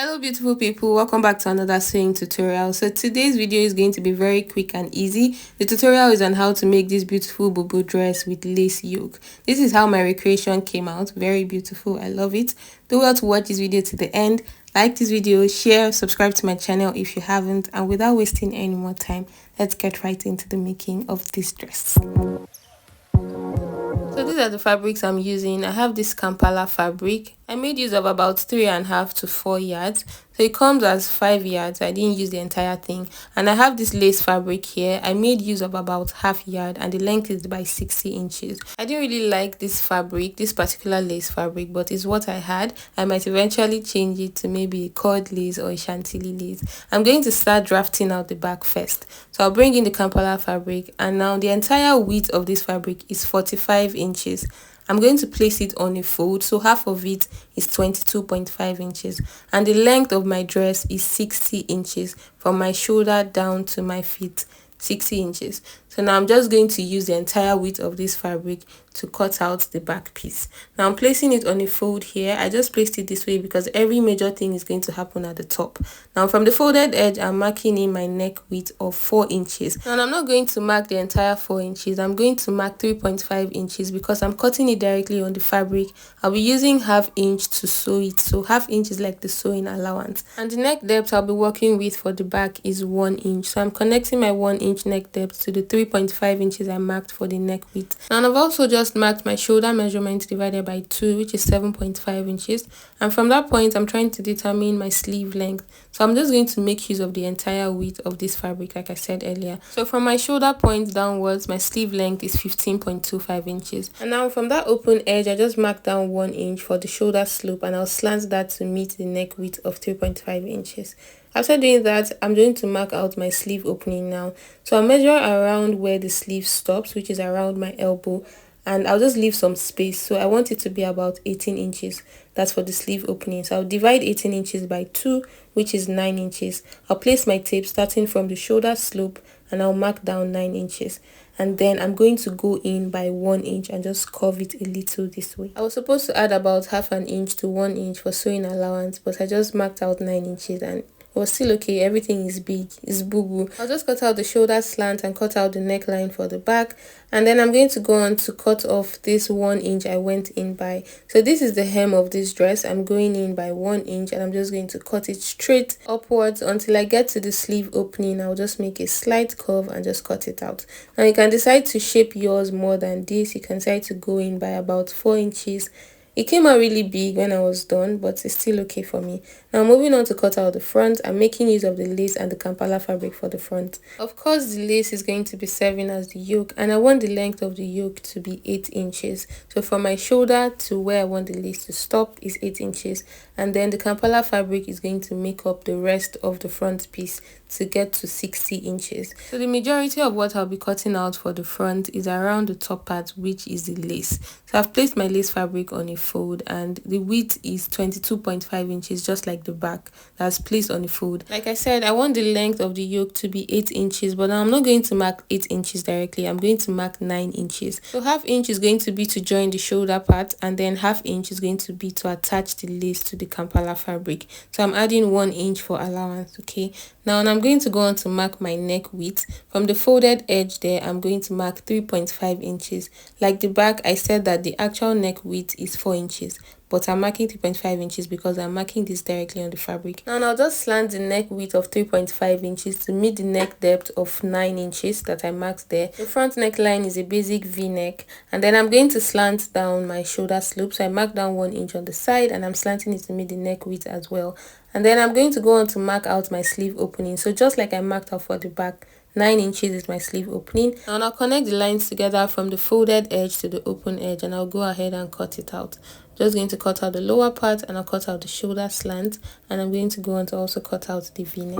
Hello beautiful people, welcome back to another sewing tutorial. So today's video is going to be very quick and easy. The tutorial is on how to make this beautiful Bubu dress with lace yoke. This is how my recreation came out. Very beautiful, I love it. Do well to watch this video to the end. Like this video, share, subscribe to my channel if you haven't, and without wasting any more time, let's get right into the making of this dress. So these are the fabrics I'm using. I have this Kampala fabric. I made use of about 3.5 to 4 yards. So it comes as 5 yards. I didn't use the entire thing. And I have this lace fabric here. I made use of about half yard and the length is by 60 inches. I didn't really like this fabric, this particular lace fabric, but it's what I had. I might eventually change it to maybe a cord lace or a chantilly lace. I'm going to start drafting out the back first. So I'll bring in the Kampala fabric, and now the entire width of this fabric is 45 inches. I'm going to place it on a fold, so half of it is 22.5 inches, and the length of my dress is 60 inches from my shoulder down to my feet. 60 inches. So now I'm just going to use the entire width of this fabric to cut out the back piece. Now I'm placing it on a fold here. I just placed it this way because every major thing is going to happen at the top. Now from the folded edge, I'm marking in my neck width of 4 inches. And I'm not going to mark the entire 4 inches. I'm going to mark 3.5 inches because I'm cutting it directly on the fabric. I'll be using half inch to sew it. So half inch is like the sewing allowance. And the neck depth I'll be working with for the back is 1 inch. So I'm connecting my 1 inch neck depth to the 3.5 inches I marked for the neck width. And I've also just marked my shoulder measurement divided by 2, which is 7.5 inches. And from that point, I'm trying to determine my sleeve length. So I'm just going to make use of the entire width of this fabric, like I said earlier. So from my shoulder point downwards, my sleeve length is 15.25 inches. And now from that open edge, I just marked down 1 inch for the shoulder slope, and I'll slant that to meet the neck width of 3.5 inches. After doing that, I'm going to mark out my sleeve opening now. So I'll measure around where the sleeve stops, which is around my elbow, and I'll just leave some space. So I want it to be about 18 inches. That's for the sleeve opening. So I'll divide 18 inches by 2, which is 9 inches. I'll place my tape starting from the shoulder slope, and I'll mark down 9 inches. And then I'm going to go in by 1 inch and just curve it a little this way. I was supposed to add about half an inch to 1 inch for sewing allowance, but I just marked out 9 inches and it was still okay. Everything is big. It's boo-boo. I'll just cut out the shoulder slant and cut out the neckline for the back. And then I'm going to go on to cut off this 1 inch I went in by. So this is the hem of this dress. I'm going in by 1 inch and I'm just going to cut it straight upwards until I get to the sleeve opening. I'll just make a slight curve and just cut it out. Now you can decide to shape yours more than this. You can decide to go in by about 4 inches. It came out really big when I was done, but it's still okay for me. Now moving on to cut out the front, I'm making use of the lace and the Kampala fabric for the front. Of course, the lace is going to be serving as the yoke, and I want the length of the yoke to be 8 inches. So from my shoulder to where I want the lace to stop is 8 inches, and then the Kampala fabric is going to make up the rest of the front piece to get to 60 inches. So the majority of what I'll be cutting out for the front is around the top part, which is the lace. So I've placed my lace fabric on a fold, and the width is 22.5 inches, just like the back that's placed on the fold. Like I said, I want the length of the yoke to be 8 inches, but now I'm not going to mark 8 inches directly. I'm going to mark 9 inches. So half inch is going to be to join the shoulder part, and then half inch is going to be to attach the lace to the Kampala fabric. So I'm adding 1 inch for allowance, okay? Now I'm going to go on to mark my neck width. From the folded edge there, I'm going to mark 3.5 inches. Like the back, I said that the actual neck width is 4 inches, but I'm marking 3.5 inches because I'm marking this directly on the fabric. Now I'll just slant the neck width of 3.5 inches to meet the neck depth of 9 inches that I marked there. The front neckline is a basic V-neck, and then I'm going to slant down my shoulder slope. So I marked down 1 inch on the side, and I'm slanting it to meet the neck width as well. And then I'm going to go on to mark out my sleeve opening. So just like I marked out for the back, 9 inches is my sleeve opening. And I'll connect the lines together from the folded edge to the open edge, and I'll go ahead and cut it out. Just going to cut out the lower part, and I'll cut out the shoulder slant, and I'm going to go on to also cut out the V-neck.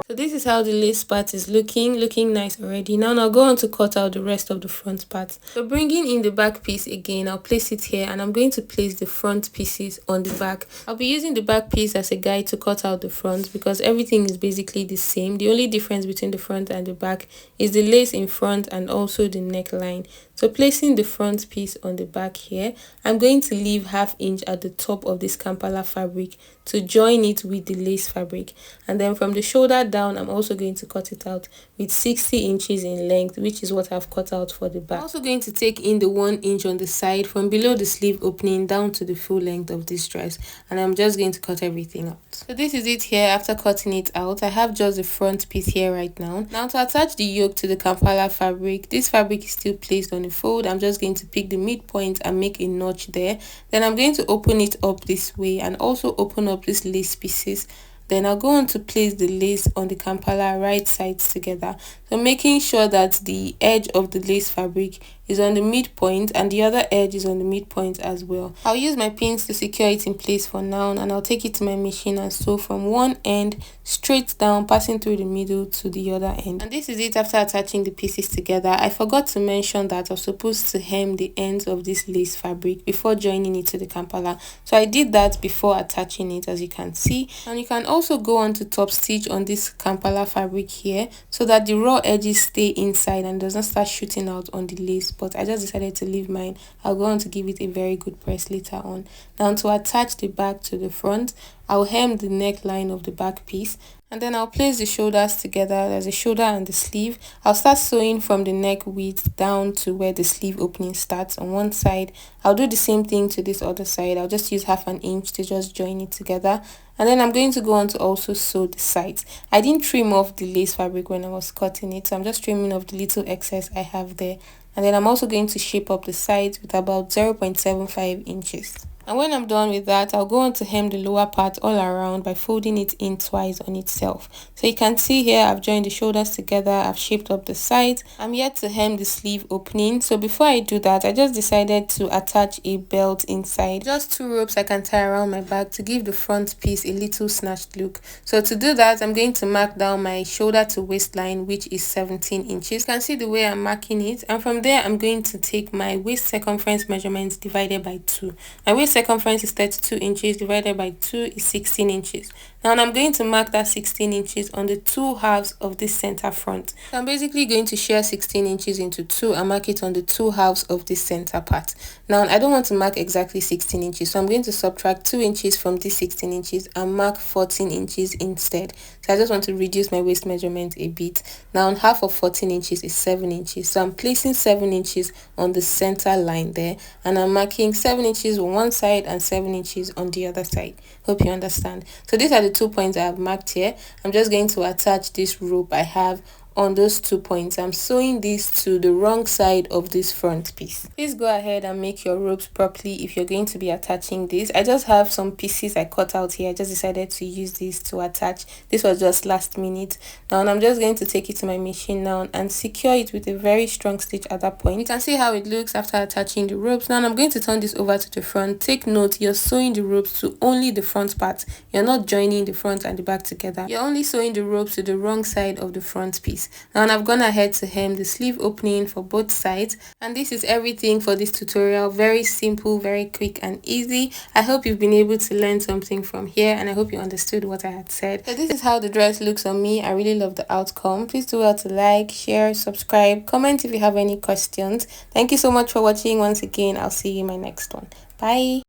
So this is is how the lace part is looking nice already. Now I'll go on to cut out the rest of the front part. So bringing in the back piece again, I'll place it here and I'm going to place the front pieces on the back. I'll be using the back piece as a guide to cut out the front because everything is basically the same. The only difference between the front and the back is the lace in front and also the neckline. So placing the front piece on the back here, I'm going to leave ½ inch at the top of this Kampala fabric to join it with the lace fabric. And then from the shoulder down, I'm also going to cut it out with 60 inches in length, which is what I've cut out for the back. I'm also going to take in the 1 inch on the side from below the sleeve opening down to the full length of this dress. And I'm just going to cut everything out. So this is it here after cutting it out. I have just the front piece here right now. Now to attach the yoke to the Kampala fabric, this fabric is still placed on the fold. I'm just going to pick the midpoint and make a notch there. Then I'm going to open it up this way and also open up these lace pieces. Then I'll go on to place the lace on the Kampala right sides together. So making sure that the edge of the lace fabric is on the midpoint and the other edge is on the midpoint as well. I'll use my pins to secure it in place for now, and I'll take it to my machine and sew from one end straight down, passing through the middle to the other end. And this is it after attaching the pieces together. I forgot to mention that I was supposed to hem the ends of this lace fabric before joining it to the Kampala. So I did that before attaching it, as you can see. And you can also go on to top stitch on this Kampala fabric here so that the raw edges stay inside and does not start shooting out on the lace. But I just decided to leave mine. I'll go on to give it a very good press later on. Now to attach the back to the front, I'll hem the neckline of the back piece and then I'll place the shoulders together. There's a shoulder and the sleeve. I'll start sewing from the neck width down to where the sleeve opening starts on one side. I'll do the same thing to this other side. I'll just use ½ inch to just join it together. And then I'm going to go on to also sew the sides. I didn't trim off the lace fabric when I was cutting it, so I'm just trimming off the little excess I have there. And then I'm also going to shape up the sides with about 0.75 inches. And when I'm done with that, I'll go on to hem the lower part all around by folding it in twice on itself. So you can see here I've joined the shoulders together, I've shaped up the sides. I'm yet to hem the sleeve opening. So before I do that, I just decided to attach a belt inside. Just 2 ropes I can tie around my back to give the front piece a little snatched look. So to do that, I'm going to mark down my shoulder to waistline, which is 17 inches. You can see the way I'm marking it. And from there, I'm going to take my waist circumference measurements divided by 2. My waist circumference is 32 inches divided by 2 is 16 inches. Now I'm going to mark that 16 inches on the 2 halves of this center front. So I'm basically going to share 16 inches into 2 and mark it on the 2 halves of this center part. Now I don't want to mark exactly 16 inches, so I'm going to subtract 2 inches from this 16 inches and mark 14 inches instead. So I just want to reduce my waist measurement a bit. Now on half of 14 inches is 7 inches. So I'm placing 7 inches on the center line there and I'm marking 7 inches on one side and 7 inches on the other side. Hope you understand. So these are the 2 points I have marked here. I'm just going to attach this rope I have on those 2 points. I'm sewing this to the wrong side of this front piece. Please go ahead and make your ropes properly if you're going to be attaching this. I just have some pieces I cut out here. I just decided to use this to attach. This was just last minute. Now I'm just going to take it to my machine now and secure it with a very strong stitch at that point. You can see how it looks after attaching the ropes. Now I'm going to turn this over to the front. Take note, you're sewing the ropes to only the front part. You're not joining the front and the back together. You're only sewing the ropes to the wrong side of the front piece. Now I've gone ahead to hem the sleeve opening for both sides, and this is everything for this tutorial. Very simple, very quick and easy. I hope you've been able to learn something from here, and I hope you understood what I had said. So this is how the dress looks on me. I really love the outcome. Please do well to like, share, subscribe, comment if you have any questions. Thank you so much for watching once again. I'll see you in my next one. Bye.